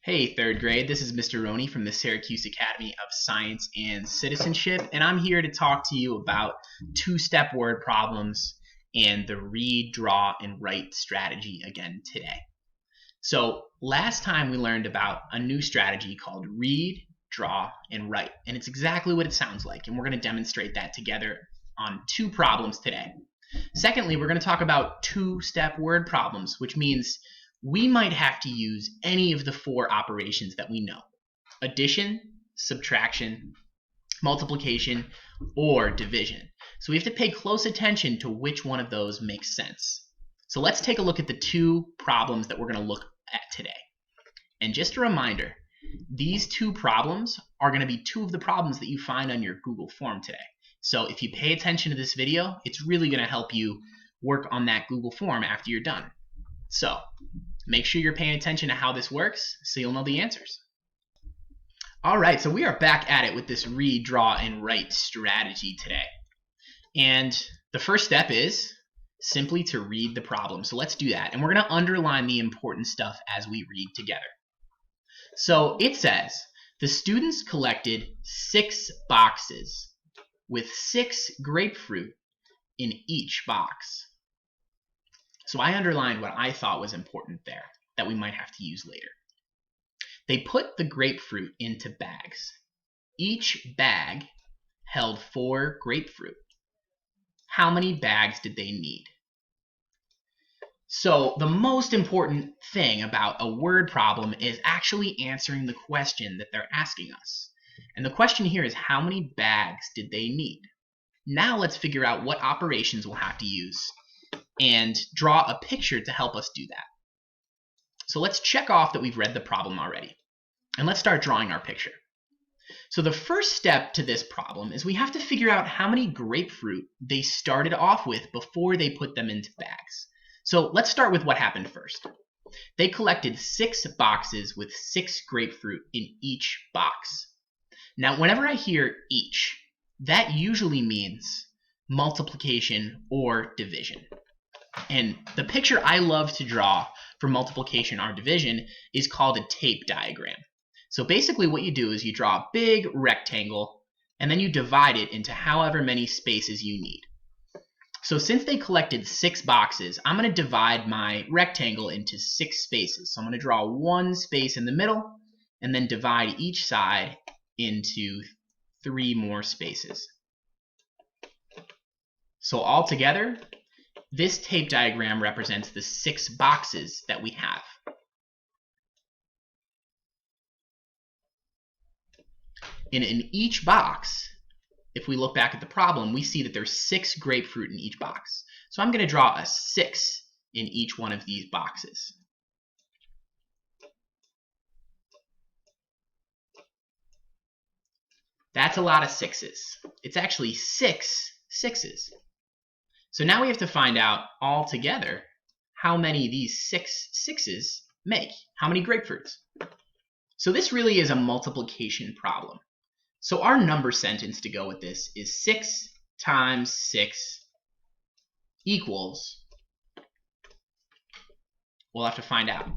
Hey, third grade, this is Mr. Roney from the Syracuse Academy of Science and Citizenship, and I'm here to talk to you about two-step word problems and the read, draw, and write strategy again today. So last time we learned about a new strategy called read, draw, and write, and it's exactly what it sounds like, and we're going to demonstrate that together on two problems today. Secondly, we're going to talk about two-step word problems, which means we might have to use any of the four operations that we know: addition, subtraction, multiplication, or division. So we have to pay close attention to which one of those makes sense. So let's take a look at the two problems that we're going to look at today. And just a reminder, these two problems are going to be two of the problems that you find on your Google form today. So if you pay attention to this video, it's really going to help you work on that Google form after you're done. So make sure you're paying attention to how this works so you'll know the answers. All right, so we are back at it with this read, draw, and write strategy today. And the first step is simply to read the problem. So let's do that. And we're going to underline the important stuff as we read together. So it says, the students collected 6 boxes with 6 grapefruit in each box. So I underlined what I thought was important there that we might have to use later. They put the grapefruit into bags. Each bag held 4 grapefruit. How many bags did they need? So the most important thing about a word problem is actually answering the question that they're asking us. And the question here is, how many bags did they need? Now let's figure out what operations we'll have to use and draw a picture to help us do that. So let's check off that we've read the problem already. And let's start drawing our picture. So the first step to this problem is we have to figure out how many grapefruit they started off with before they put them into bags. So let's start with what happened first. They collected 6 boxes with 6 grapefruit in each box. Now, whenever I hear each, that usually means multiplication or division. And the picture I love to draw for multiplication or division is called a tape diagram. So basically what you do is you draw a big rectangle and then you divide it into however many spaces you need. So since they collected 6 boxes, I'm going to divide my rectangle into 6 spaces. So I'm going to draw 1 space in the middle and then divide each side into 3 more spaces. So altogether, this tape diagram represents the 6 boxes that we have. And in each box, if we look back at the problem, we see that there's 6 grapefruit in each box. So I'm going to draw a 6 in each one of these boxes. That's a lot of 6s. It's actually 6 6s. So now we have to find out all together how many these 6 6s make. How many grapefruits? So this really is a multiplication problem. So our number sentence to go with this is 6 times 6 equals, we'll have to find out.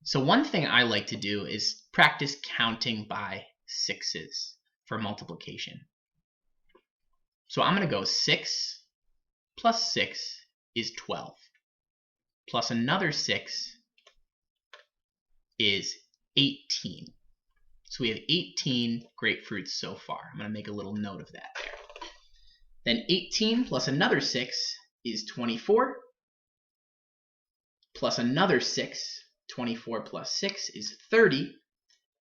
So one thing I like to do is practice counting by 6s for multiplication. So I'm going to go 6 plus 6 is 12, plus another 6 is 18. So we have 18 grapefruits so far. I'm going to make a little note of that there. Then 18 plus another 6 is 24, plus another 6, 24 plus 6 is 30,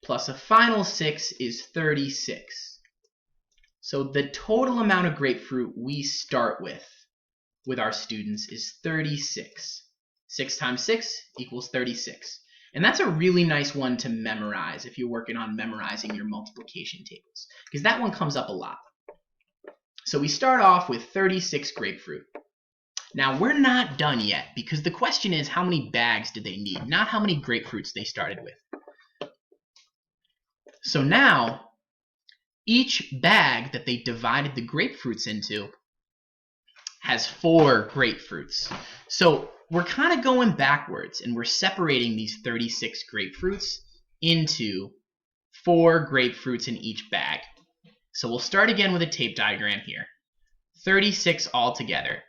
plus a final 6 is 36. So the total amount of grapefruit we start with our students is 36. 6 times 6 equals 36. And that's a really nice one to memorize if you're working on memorizing your multiplication tables, because that one comes up a lot. So we start off with 36 grapefruit. Now we're not done yet, because the question is how many bags did they need, not how many grapefruits they started with. So now each bag that they divided the grapefruits into has 4 grapefruits. So we're kind of going backwards, and we're separating these 36 grapefruits into 4 grapefruits in each bag. So we'll start again with a tape diagram here. 36 altogether.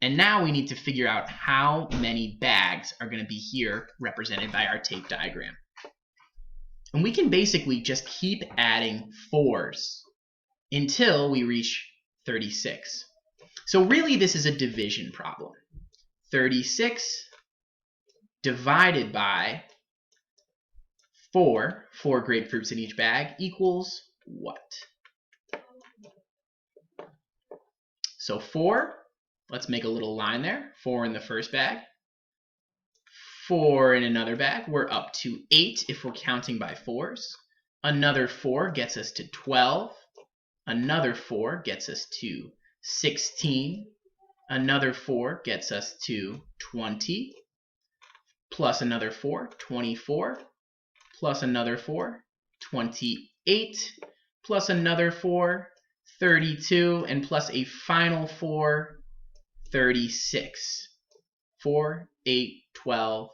And now we need to figure out how many bags are going to be here represented by our tape diagram. And we can basically just keep adding 4s until we reach 36. So really this is a division problem. 36 divided by 4 grapefruits in each bag equals what? So 4, let's make a little line there. 4 in the first bag, 4 in another bag. We're up to 8 if we're counting by 4s. Another 4 gets us to 12. Another 4 gets us to 16. Another 4 gets us to 20. Plus another 4, 24. Plus another 4, 28. Plus another 4, 32. And plus a final 4, 36. 4, 8, 12,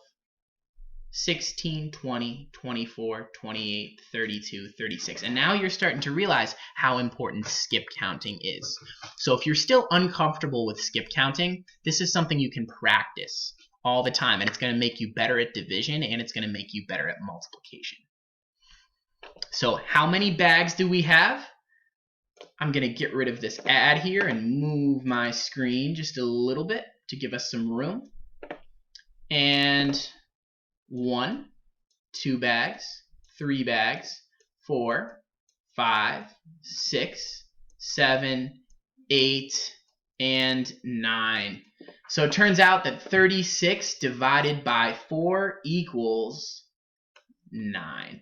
16, 20, 24, 28, 32, 36. And now you're starting to realize how important skip counting is. So if you're still uncomfortable with skip counting, this is something you can practice all the time, and it's going to make you better at division, and it's going to make you better at multiplication. So how many bags do we have? I'm going to get rid of this add here and move my screen just a little bit to give us some room. And 1, 2 bags, 3 bags, 4, 5, 6, 7, 8, and 9. So it turns out that 36 divided by 4 equals 9.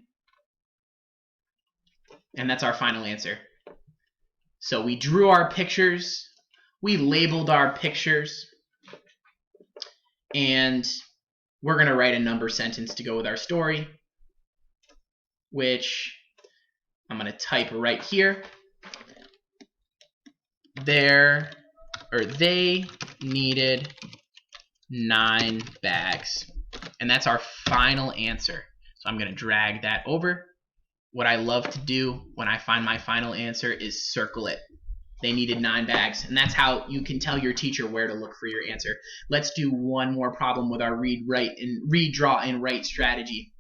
And that's our final answer. So we drew our pictures, we labeled our pictures, and we're going to write a number sentence to go with our story, which I'm going to type right here. They needed 9 bags. And that's our final answer. So I'm going to drag that over. What I love to do when I find my final answer is circle it. They needed 9 bags, and that's how you can tell your teacher where to look for your answer. Let's do one more problem with our read, draw, and write strategy.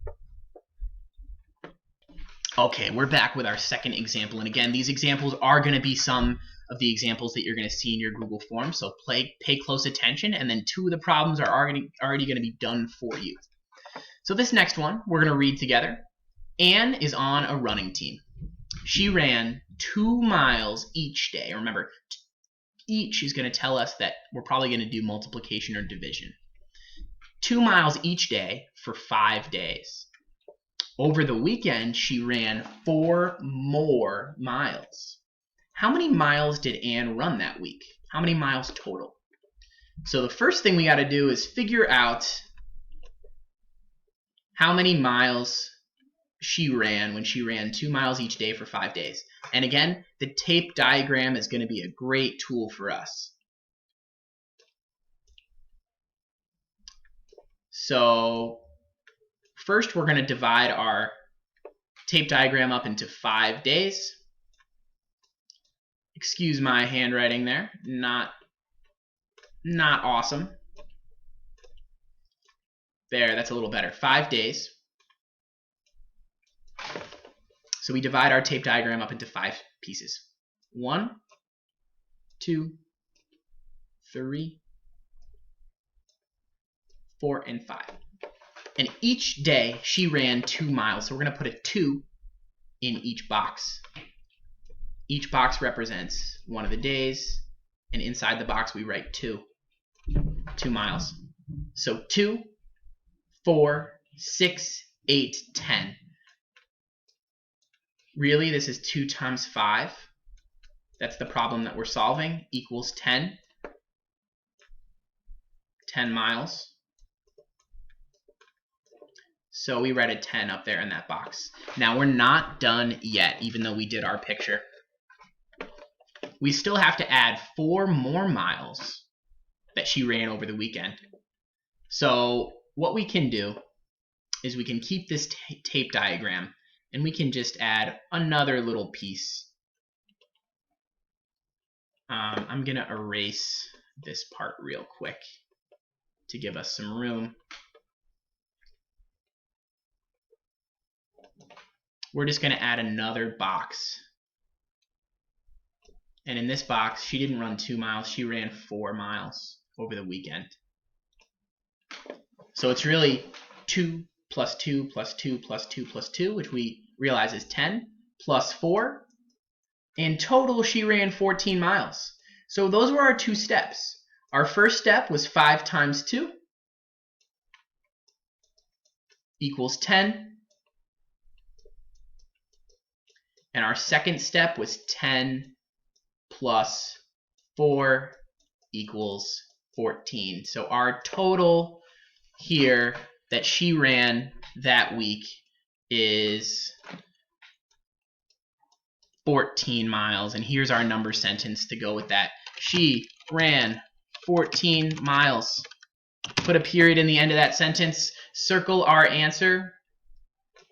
Okay, we're back with our second example, and again, these examples are going to be some of the examples that you're going to see in your Google Forms, so pay close attention, and then 2 of the problems are already going to be done for you. So this next one, we're going to read together. Anne is on a running team. She ran 2 miles each day. Remember, each is going to tell us that we're probably going to do multiplication or division. 2 miles each day for 5 days. Over the weekend, she ran 4 more miles. How many miles did Anne run that week? How many miles total? So the first thing we got to do is figure out how many miles she ran when she ran 2 miles each day for 5 days. And again, the tape diagram is going to be a great tool for us. So first we're going to divide our tape diagram up into 5 days. Excuse my handwriting there. Not awesome. There, that's a little better. 5 days. So we divide our tape diagram up into 5 pieces. 1, 2, 3, 4, and 5. And each day she ran 2 miles. So we're going to put a 2 in each box. Each box represents one of the days, and inside the box we write 2 miles. So 2, 4, 6, 8, 10. Really, this is 2 times 5. That's the problem that we're solving, equals 10. 10 miles. So we write a 10 up there in that box. Now we're not done yet, even though we did our picture. We still have to add 4 more miles that she ran over the weekend. So what we can do is we can keep this tape diagram and we can just add another little piece. I'm going to erase this part real quick to give us some room. We're just going to add another box. And in this box, she didn't run 2 miles, she ran 4 miles over the weekend. So it's really 2 plus 2 plus 2 plus 2 plus 2, which we realize is 10, plus 4. In total, she ran 14 miles. So those were our 2 steps. Our first step was 5 times 2 equals 10. And our second step was 10 plus 4 equals 14. So our total here that she ran that week is 14 miles. And here's our number sentence to go with that. She ran 14 miles. Put a period in the end of that sentence, circle our answer,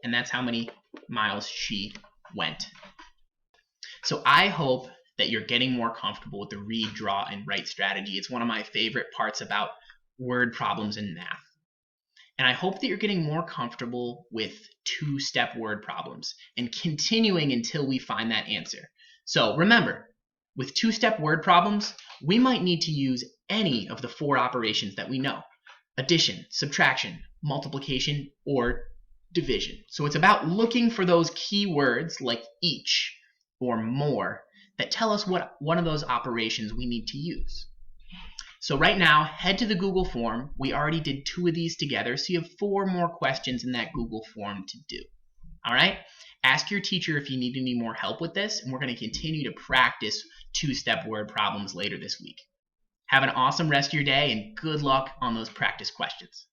and that's how many miles she went. So I hope that you're getting more comfortable with the read, draw, and write strategy. It's one of my favorite parts about word problems in math. And I hope that you're getting more comfortable with 2-step word problems and continuing until we find that answer. So remember, with 2-step word problems, we might need to use any of the 4 operations that we know: addition, subtraction, multiplication, or division. So it's about looking for those key words like each or more that tell us what one of those operations we need to use. So right now, head to the Google form. We already did 2 of these together, so you have 4 more questions in that Google form to do. All right? Ask your teacher if you need any more help with this, and we're going to continue to practice 2-step word problems later this week. Have an awesome rest of your day, and good luck on those practice questions.